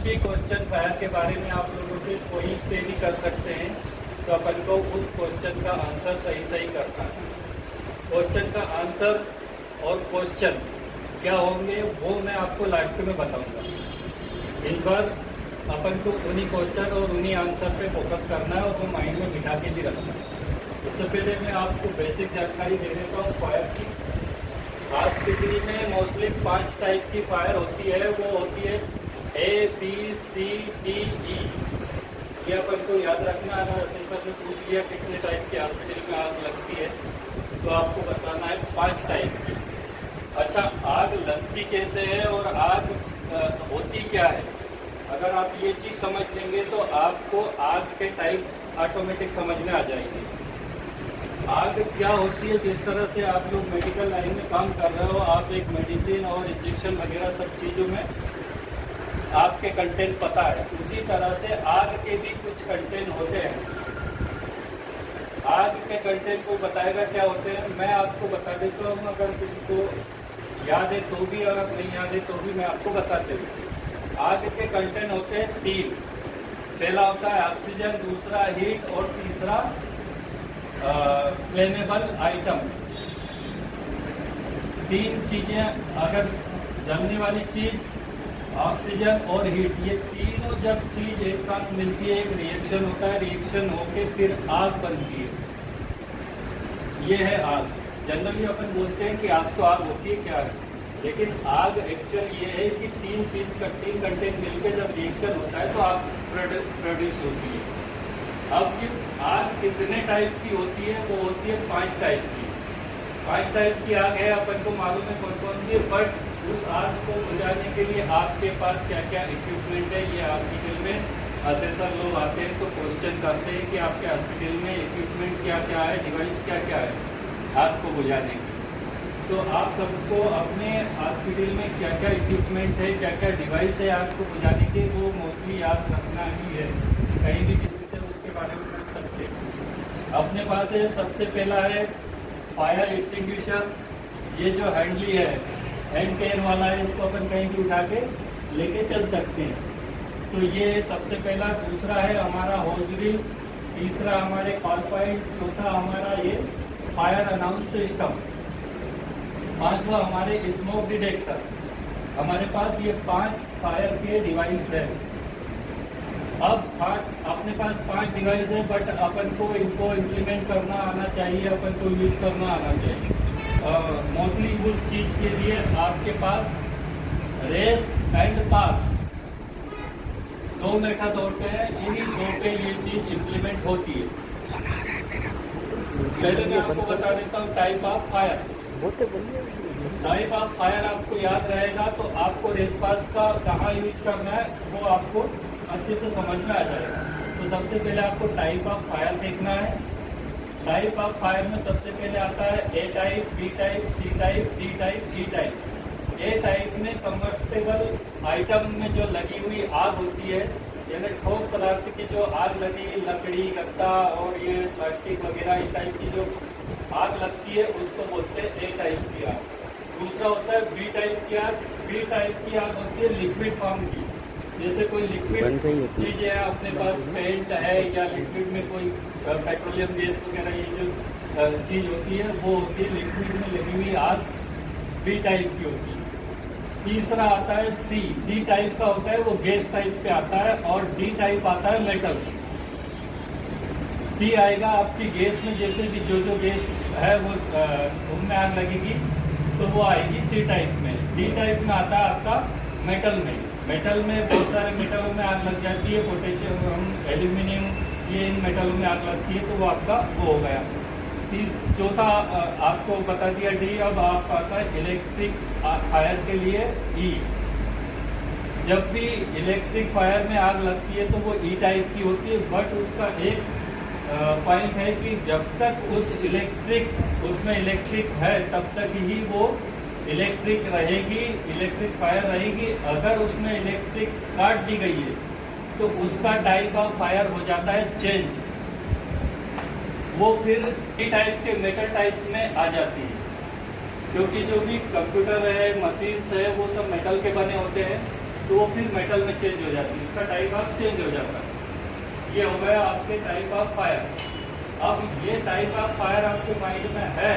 भी question fire के बारे में आप लोगों से कोई पे भी कर सकते हैं, तो अपन को उस क्वेश्चन का आंसर सही सही करना है। क्वेश्चन का आंसर और क्वेश्चन क्या होंगे वो मैं आपको लास्ट में बताऊंगा। इस बार अपन को उन्हीं क्वेश्चन और उन्हीं आंसर पे फोकस करना है और वो माइंड में बिठा के भी रखना है। उससे पहले मैं आपको बेसिक जानकारी दे देता हूँ फायर की। आज डिग्री में मोस्टली 5 टाइप की फायर होती है। वो होती है ABCDE। ये अपन को याद रखना है। अगर असेसर ने पूछ लिया कितने टाइप की हॉस्पिटल में आग लगती है तो आपको बताना है 5 टाइप की। अच्छा, आग लगती कैसे है और आग होती क्या है, अगर आप ये चीज़ समझ लेंगे तो आपको आग के टाइप ऑटोमेटिक समझ में आ जाएगी। आग क्या होती है, जिस तरह से आप लोग मेडिकल लाइन में काम कर रहे हो, आप एक मेडिसिन और इंजेक्शन वगैरह सब चीज़ों में आपके कंटेंट पता है, उसी तरह से आग के भी कुछ कंटेंट होते हैं। आग के कंटेंट को बताएगा क्या होते हैं, मैं आपको बता देता हूँ। अगर किसी को याद है तो भी, अगर नहीं याद है तो भी मैं आपको बताते हूँ। आग के कंटेंट होते हैं 3। पहला होता है ऑक्सीजन, दूसरा हीट और तीसरा फ्लेमेबल आइटम। 3 चीज़ें, अगर जलने वाली चीज़, ऑक्सीजन और हीट, ये तीनों जब चीज़ एक साथ मिलती है एक रिएक्शन होता है, रिएक्शन होके फिर आग बनती है। ये है आग। जनरली अपन बोलते हैं कि आग तो आग होती है, क्या है, लेकिन आग एक्चुअल ये है कि 3 कंटेंट मिलकर जब रिएक्शन होता है तो आग प्रोड्यूस होती है। अब ये आग कितने टाइप की होती है, वो होती है 5 टाइप की। 5 टाइप की आग है, अपन को मालूम है कौन कौन सी है, बट उस आग को बुझाने के लिए आपके पास क्या क्या इक्विपमेंट है, ये हॉस्पिटल में असेसर लोग आते हैं तो क्वेश्चन करते हैं कि आपके हॉस्पिटल में इक्विपमेंट क्या क्या है, डिवाइस क्या क्या है आग को बुझाने की। तो आप सबको अपने हॉस्पिटल में क्या क्या इक्विपमेंट है, क्या क्या डिवाइस है आग को बुझाने के, वो मोस्टली याद रखना ही है। कहीं भी किसी से उसके बारे में पूछ सकते हैं। अपने पास है, सबसे पहला है फायर एक्सटिंग्विशर। ये जो हैंडली है, हैंड कैन वाला है, इसको अपन कहीं भी उठा के लेके चल सकते हैं। तो ये सबसे पहला। दूसरा है हमारा होज ड्रिल। तीसरा हमारे कॉल पॉइंट। चौथा हमारा ये फायर अनाउंस सिस्टम। 5वां हमारे स्मोक डिटेक्टर। हमारे पास ये 5 फायर के डिवाइस है। अब अपने पास 5 डिवाइस है, बट अपन को इनको इम्प्लीमेंट करना आना चाहिए, अपन को यूज करना आना चाहिए। मोस्टली उस चीज़ के लिए आपके पास रेस एंड पास 2 मेथड होते हैं। इन्हीं 2 पे ये चीज़ इम्प्लीमेंट होती है। पहले मैं आपको बता देता हूँ type of fire. Type of fire आपको याद रहेगा तो आपको रेस पास का कहाँ यूज करना है वो आपको अच्छे से समझ में आ जाएगा। तो सबसे पहले आपको टाइप ऑफ फायर देखना है। टाइप ऑफ फायर में सबसे पहले आता है A type, B type, C type, D type, E type. A type में कंबस्टेबल आइटम में जो लगी हुई आग होती है, यानी ठोस पदार्थ की जो आग लगी, लकड़ी, गत्ता और ये प्लास्टिक वगैरह इस टाइप की जो आग लगती है उसको बोलते हैं ए टाइप की आग। दूसरा होता है बी टाइप की आग। बी टाइप की आग होती है लिक्विड फॉर्म की। जैसे कोई लिक्विड चीज़ है, अपने पास पेंट है या लिक्विड में कोई पेट्रोलियम गैस वगैरह, ये जो चीज़ होती है वो होती है लिक्विड में लगी हुई आग, बी टाइप की होती है। तीसरा आता है सी। सी टाइप का होता है वो गैस टाइप पे आता है, और डी टाइप आता है मेटल। सी आएगा आपकी गैस में, जैसे भी जो गैस है वो उनमें आग लगेगी तो वो आएगी सी टाइप में। डी टाइप में आता है आपका मेटल में। मेटल में बहुत सारे मेटलों में आग लग जाती है, पोटेशियम, एल्यूमिनियम, ये इन मेटलों में आग लगती है, तो वो आपका वो हो गया। चौथा आपको बता दिया डी। अब आपका आता है इलेक्ट्रिक फायर के लिए ई। जब भी इलेक्ट्रिक फायर में आग लगती है तो वो ई टाइप की होती है, बट उसका एक पॉइंट है कि जब तक उसमें इलेक्ट्रिक है तब तक ही वो इलेक्ट्रिक रहेगी, इलेक्ट्रिक फायर रहेगी। अगर उसमें इलेक्ट्रिक काट दी गई है तो उसका टाइप ऑफ फायर हो जाता है चेंज। वो फिर डी टाइप के मेटल टाइप में आ जाती है, क्योंकि जो भी कंप्यूटर है, मशीन्स है, वो सब मेटल के बने होते हैं। तो वो फिर मेटल में चेंज हो जाती है, उसका टाइप ऑफ चेंज हो जाता है। ये हो गया आपके टाइप ऑफ फायर। अब ये टाइप ऑफ फायर आपके माइंड में है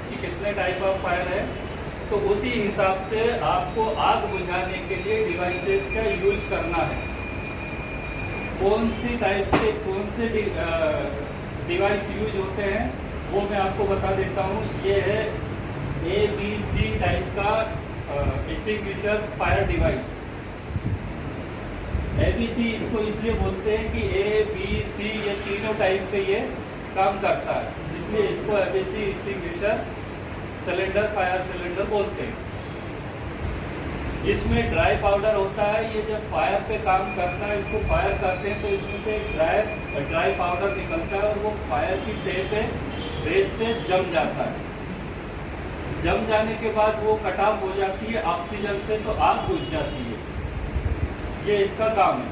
कि कितने टाइप ऑफ फायर है, तो उसी हिसाब से आपको आग बुझाने के लिए डिवाइसेस का यूज करना है। कौन सी टाइप के कौन से डिवाइस यूज होते हैं वो मैं आपको बता देता हूँ। ये है ABC टाइप का एक्सटिंग्विशर फायर डिवाइस। ABC इसको इसलिए बोलते हैं कि ABC ये तीनों टाइप के ये काम करता है, इसलिए इसको ABC extinguisher cylinder fire cylinder बोलते हैं। इसमें ड्राई पाउडर होता है, ये जब फायर पे काम करता है, इसको फायर करते हैं तो इसमें से ड्राई पाउडर निकलता है और वो फायर की पे रेस पे जम जाता है। जम जाने के बाद वो कट ऑफ हो जाती है ऑक्सीजन से, तो आग बुझ जाती है। ये इसका काम है।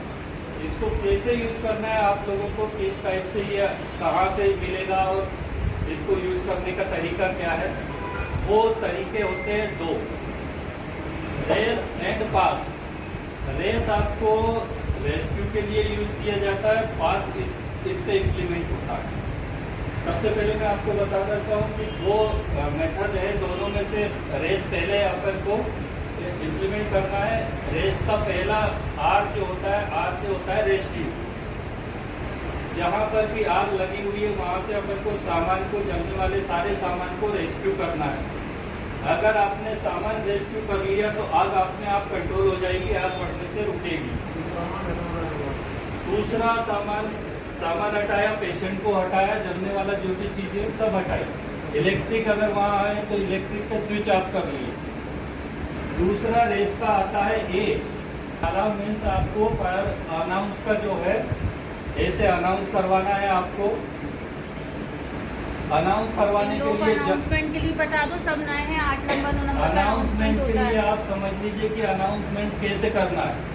इसको कैसे यूज करना है आप लोगों को, किस टाइप से ये कहाँ से मिलेगा और इसको यूज करने का तरीका क्या है, वो तरीके होते हैं दो, रेस एंड पास। रेस आपको रेस्क्यू के लिए यूज किया जाता है, पास इस पे इम्प्लीमेंट होता है। सबसे पहले मैं आपको बता देता हूँ कि दो मेथड है, दोनों में से रेस पहले अपन को इम्प्लीमेंट करना है। रेस का पहला आर जो होता है, आर से होता है रेस्क्यू। जहाँ पर भी आग लगी हुई है वहाँ से अपन को सामान को, जलने वाले सारे सामान को रेस्क्यू करना है। अगर आपने सामान रेस्क्यू कर लिया तो आग अपने आप कंट्रोल हो जाएगी, आग बढ़ने से रुकेगी। दूसरा सामान हटाया, पेशेंट को हटाया, जलने वाला जो भी चीज़ें सब हटाई। इलेक्ट्रिक अगर वहाँ आए तो इलेक्ट्रिक का स्विच ऑफ कर लिए। दूसरा रेस का आता है ए। अलाउंस मीन्स आपको फायर अनाउंस का जो है, ऐसे अनाउंस करवाना है आपको। अनाउंस करवाने के लिए अनाउंसमेंट के लिए बता दो, सब नए हैं, 8 नंबर 9 नंबर अनाउंसमेंट के लिए आप समझ लीजिए कि अनाउंसमेंट कैसे करना है।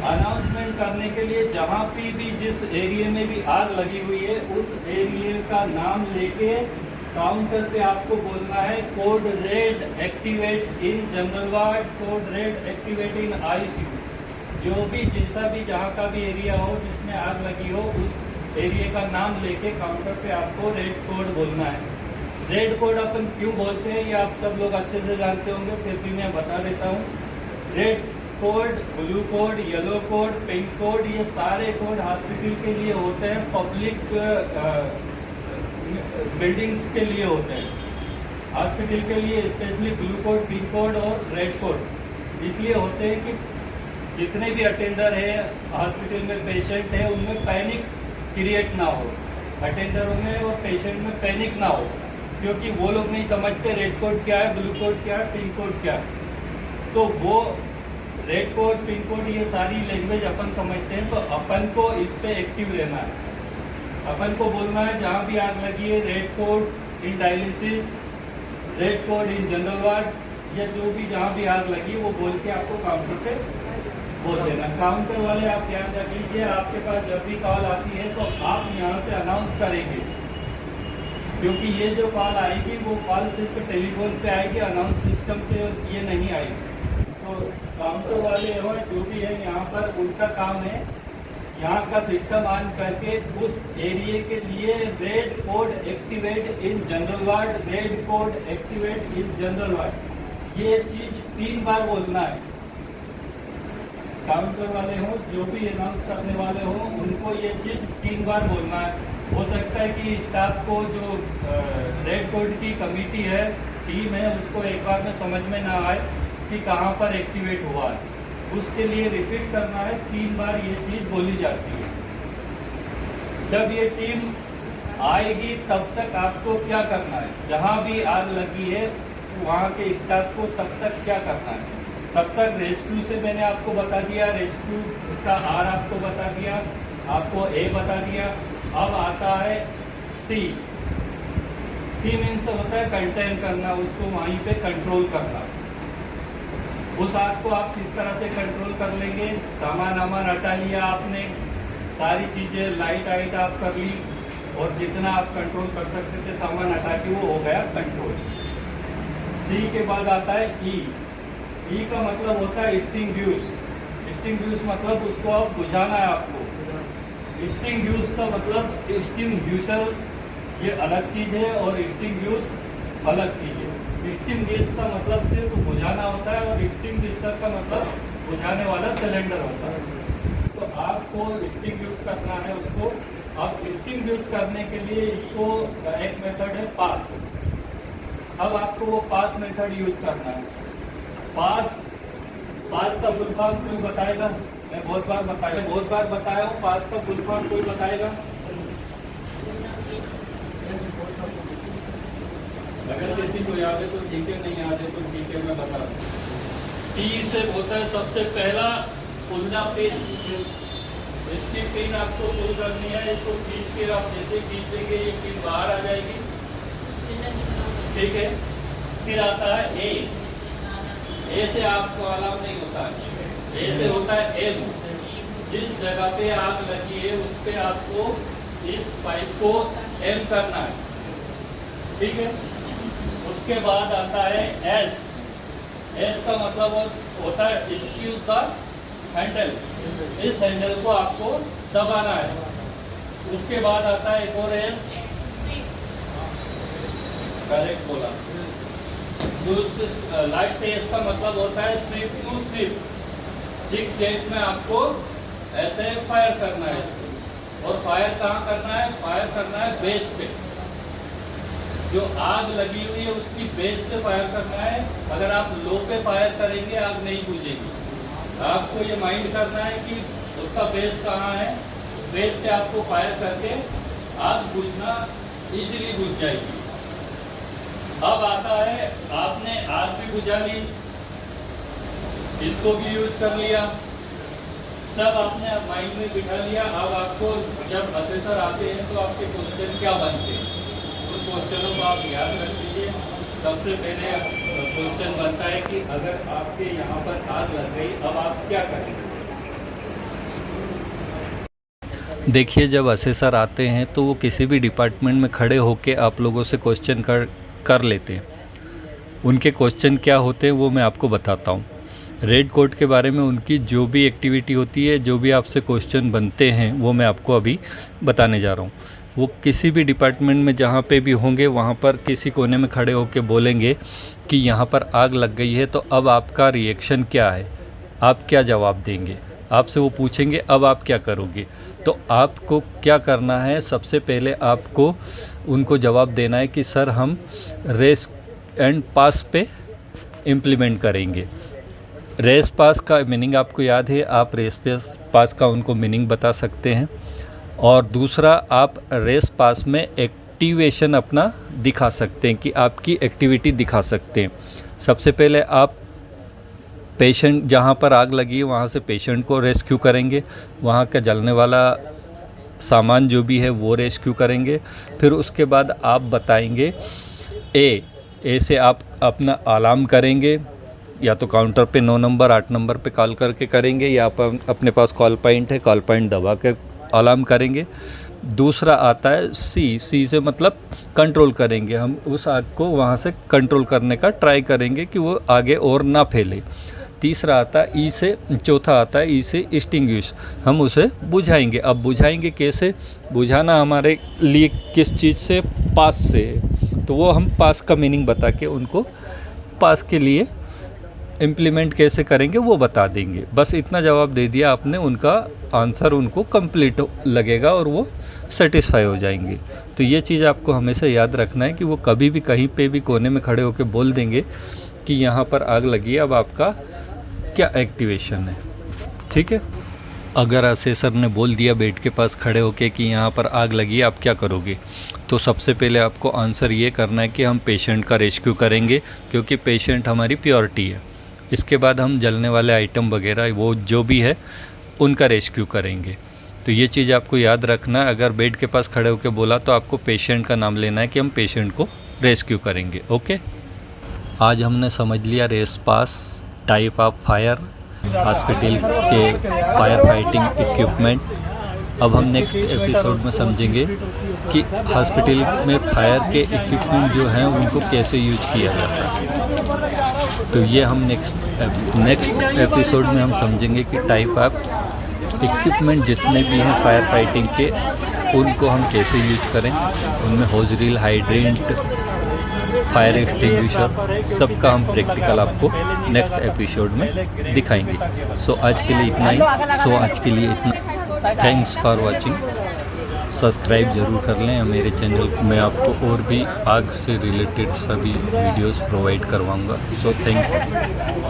अनाउंसमेंट करने के लिए जहाँ भी जिस एरिया में भी आग लगी हुई है उस एरिया का नाम लेके काउंटर पे आपको बोलना है code red activate in general ward, code red activate in ICU। जो भी जैसा भी जहाँ का भी एरिया हो जिसमें आग लगी हो उस एरिया का नाम लेके काउंटर पे आपको रेड कोड बोलना है। रेड कोड अपन क्यों बोलते हैं ये आप सब लोग अच्छे से जानते होंगे, फिर भी मैं बता देता हूँ। Red code, blue code, yellow code, pink code, ये सारे कोड हॉस्पिटल के लिए होते हैं, पब्लिक बिल्डिंग्स के लिए होते हैं। हॉस्पिटल के लिए specially blue code, pink code और रेड कोड इसलिए होते हैं कि जितने भी अटेंडर हैं हॉस्पिटल में, पेशेंट है, उनमें पैनिक क्रिएट ना हो, अटेंडरों में और पेशेंट में पैनिक ना हो, क्योंकि वो लोग नहीं समझते रेड कोड क्या है, ब्लू कोड क्या है, पिंक कोड क्या है। तो वो रेड कोड, पिंक कोड ये सारी लैंग्वेज अपन समझते हैं, तो अपन को इस पे एक्टिव रहना है। अपन को बोलना है जहाँ भी आग लगी है red code in dialysis, red code in general ward, या जो भी जहाँ भी आग लगी वो बोल के आपको काउंटर पे बोल देना। काउंटर वाले आप ध्यान रख लीजिए, आपके पास जब भी कॉल आती है तो आप यहाँ से अनाउंस करेंगे, क्योंकि ये जो कॉल आएगी वो कॉल सिर्फ टेलीफोन पे आएगी, अनाउंस सिस्टम से ये नहीं आएगी। तो काउंटर वाले हो जो भी है यहाँ पर, उनका काम है यहाँ का सिस्टम ऑन करके उस एरिया के लिए red code activate in general ward, red code activate in general ward, ये चीज 3 बार बोलना है। काउंटर वाले हो जो भी अनाउंस करने वाले हो उनको ये चीज 3 बार बोलना है। हो सकता है कि स्टाफ को जो रेड कोड की कमेटी है, टीम है, उसको एक बार में समझ में ना आए कि कहाँ पर एक्टिवेट हुआ है, उसके लिए रिपीट करना है। 3 बार ये चीज़ बोली जाती है। जब ये टीम आएगी तब तक आपको क्या करना है, जहाँ भी आग लगी है वहाँ के स्टाफ को तब तक क्या करना है। तब तक रेस्क्यू से मैंने आपको बता दिया, रेस्क्यू का आर आपको बता दिया, आपको ए बता दिया। अब आता है सी। सी मीन्स होता है कंटेन करना, उसको वहीं पे कंट्रोल करना। उस आग को आप किस तरह से कंट्रोल कर लेंगे, सामान हटा लिया आपने, सारी चीज़ें लाइट वाइट आप कर ली और जितना आप कंट्रोल कर सकते थे सामान हटा के वो हो गया कंट्रोल। सी के बाद आता है ई। ई का मतलब होता है एक्सटिंग्विश। एक्सटिंग्विश मतलब उसको अब बुझाना है आपको। एक्सटिंग्विश का मतलब एक्सटिंग्विशर ये अलग चीज़ है और एक्सटिंग्विश अलग चीज़ है। एक्सटिंग्विश का मतलब सिर्फ बुझाना होता है और एक्सटिंग्विशर का मतलब बुझाने वाला सिलेंडर होता है। तो आपको एक्सटिंग्विश करना है उसको। अब एक्सटिंग्विश करने के लिए इसको एक मेथड है पास। अब आपको वो पास मेथड यूज करना है। पास का फुल फॉर्म कोई बताएगा? मैं बहुत बार बताया हूँ। पास का फुल फॉर्म कोई बताएगा? अगर किसी को याद है तो ठीक है, नहीं याद है तो ठीक है, मैं बता रहा हूँ। टी से होता है सबसे पहला पुल्ला पिन। इसकी पिन आपको पुल करनी है। इसको खींच के आप जैसे खींच देंगे ये पिन बाहर आ जाएगी, ठीक है। फिर आता है ए से आपको अलाउ नहीं होता है। ए से होता है एम। जिस जगह पे आग लगी है उस पे आपको इस पाइप को एम करना है, ठीक है। उसके बाद आता है एस का मतलब होता है स्क्यू का हैंडल। इस हैंडल को आपको दबाना है। उसके बाद आता है एक और एस, करेक्ट बोला। लास्ट एस का मतलब होता है sweep to sweep. Zigzag में आपको ऐसे फायर करना है इसको। और फायर कहाँ करना है? फायर करना है बेस पे। जो आग लगी हुई है उसकी बेस पे फायर करना है। अगर आप लो पे फायर करेंगे आग नहीं बुझेगी। आपको ये माइंड करना है कि उसका बेस कहाँ है। बेस पे आपको फायर करके आग बुझना इजीली बुझ जाएगी। अब आता है आपने आग भी बुझा ली, इसको भी यूज कर लिया, सब आपने माइंड में बिठा लिया। अब आपको जब असेसर आते हैं तो आपके क्वेश्चन क्या बनते हैं उन क्वेश्चनों को आप याद रख लीजिए। सबसे पहले क्वेश्चन बनता है कि अगर आपके यहाँ पर आग लग गई अब आप क्या करेंगे। देखिए, जब असेसर आते हैं तो वो किसी भी डिपार्टमेंट में खड़े होके आप लोगों से क्वेश्चन कर लेते हैं। उनके क्वेश्चन क्या होते हैं वो मैं आपको बताता हूँ। रेड कोट के बारे में उनकी जो भी एक्टिविटी होती है, जो भी आपसे क्वेश्चन बनते हैं वो मैं आपको अभी बताने जा रहा हूँ। वो किसी भी डिपार्टमेंट में जहाँ पे भी होंगे वहाँ पर किसी कोने में खड़े होकर बोलेंगे कि यहाँ पर आग लग गई है, तो अब आपका रिएक्शन क्या है, आप क्या जवाब देंगे। आपसे वो पूछेंगे अब आप क्या करोगे। तो आपको क्या करना है, सबसे पहले आपको उनको जवाब देना है कि सर हम रेस एंड पास पे इम्प्लीमेंट करेंगे। रेस पास का मीनिंग आपको याद है, आप रेस पास का उनको मीनिंग बता सकते हैं। और दूसरा, आप रेस पास में एक्टिवेशन अपना दिखा सकते हैं कि आपकी एक्टिविटी दिखा सकते हैं। सबसे पहले आप पेशेंट, जहाँ पर आग लगी है वहाँ से पेशेंट को रेस्क्यू करेंगे, वहाँ का जलने वाला सामान जो भी है वो रेस्क्यू करेंगे। फिर उसके बाद आप बताएंगे ए से आप अपना अलार्म करेंगे, या तो काउंटर पे 9 नंबर 8 नंबर पे कॉल करके करेंगे, या आप अपने पास कॉल पॉइंट है, कॉल पॉइंट दबा के अलार्म करेंगे। दूसरा आता है सी से मतलब कंट्रोल करेंगे। हम उस आग को वहाँ से कंट्रोल करने का ट्राई करेंगे कि वो आगे और ना फैले। तीसरा आता है ई से, चौथा आता है ई से एक्सटिंग्विश, हम उसे बुझाएंगे। अब बुझाएंगे कैसे, बुझाना हमारे लिए किस चीज़ से, पास से, तो वो हम पास का मीनिंग बता के उनको पास के लिए इम्प्लीमेंट कैसे करेंगे वो बता देंगे। बस इतना जवाब दे दिया आपने, उनका आंसर उनको कंप्लीट लगेगा और वो सेटिस्फाई हो जाएंगे। तो ये चीज़ आपको हमेशा याद रखना है कि वो कभी भी कहीं पे भी कोने में खड़े होकर बोल देंगे कि यहाँ पर आग लगी है, अब आपका क्या एक्टिवेशन है, ठीक है। अगर असेसर ने बोल दिया बेड के पास खड़े होके कि यहाँ पर आग लगी है, आप क्या करोगे, तो सबसे पहले आपको आंसर ये करना है कि हम पेशेंट का रेस्क्यू करेंगे, क्योंकि पेशेंट हमारी प्योरिटी है। इसके बाद हम जलने वाले आइटम वगैरह वो जो भी है उनका रेस्क्यू करेंगे। तो ये चीज़ आपको याद रखना है। अगर बेड के पास खड़े होकर बोला तो आपको पेशेंट का नाम लेना है कि हम पेशेंट को रेस्क्यू करेंगे। ओके, आज हमने समझ लिया race pass, type of fire, hospital के फायर फाइटिंग इक्विपमेंट। अब हम नेक्स्ट एपिसोड में समझेंगे कि हॉस्पिटल में फायर के इक्विपमेंट जो हैं उनको कैसे यूज किया जाता है। तो ये हम नेक्स्ट एपिसोड में हम समझेंगे कि टाइप ऑफ इक्विपमेंट जितने भी हैं फायर फाइटिंग के उनको हम कैसे यूज करें। उनमें होज रील, हाइड्रेंट, फायर एक्सटिंग्विशर, सबका हम प्रैक्टिकल आपको नेक्स्ट एपिसोड में दिखाएंगे। सो आज के लिए इतना थैंक्स फॉर वाचिंग। सब्सक्राइब ज़रूर कर लें मेरे चैनल में, आपको और भी आग से रिलेटेड सभी वीडियोस प्रोवाइड करवाऊंगा। So thank you.